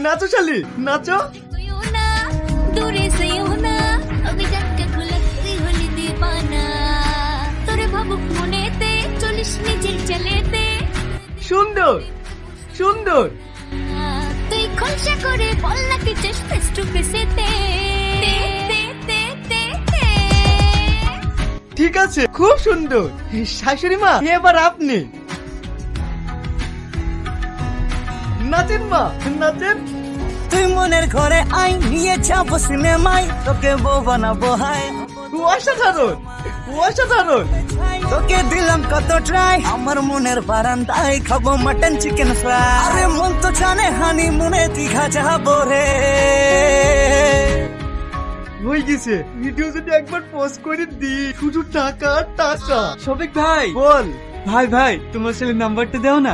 নাচো শালি, নাচো। দূরে যেও না, আমি ডাক্তার গোলাপি হলি দিবানা, তোরে ভাবুক মনেতে, চলিস নিজের চালেতে। সুন্দর সুন্দর। তুই খোলসা করে বল না কি চাস ফেস টু ফেসেতে। ঠিক আছে, খুব সুন্দর। শাশুড়ি মা, এবার আপনি নাচেন মা, নাচেন। তুই মনের ঘরে আই, নিয়ে যাবো সিনেমায়, তোকে বউ বানাবো হাই। অসাধারণ অসাধারণ। তোকে দিলাম কত ট্রাই, আমার মনের বারান্দায় খাবো মাটন চিকেন ফ্রাই। আরে মন তো জানে হানি মনে দীঘা যাবো রে। হয়ে গেছে, ভিডিও যদি একবার পোস্ট করে দি, শুধু টাকা আর টাকা। শফিক ভাই, বল। ভাই তোমার ছেলের নাম্বারটা দাও না।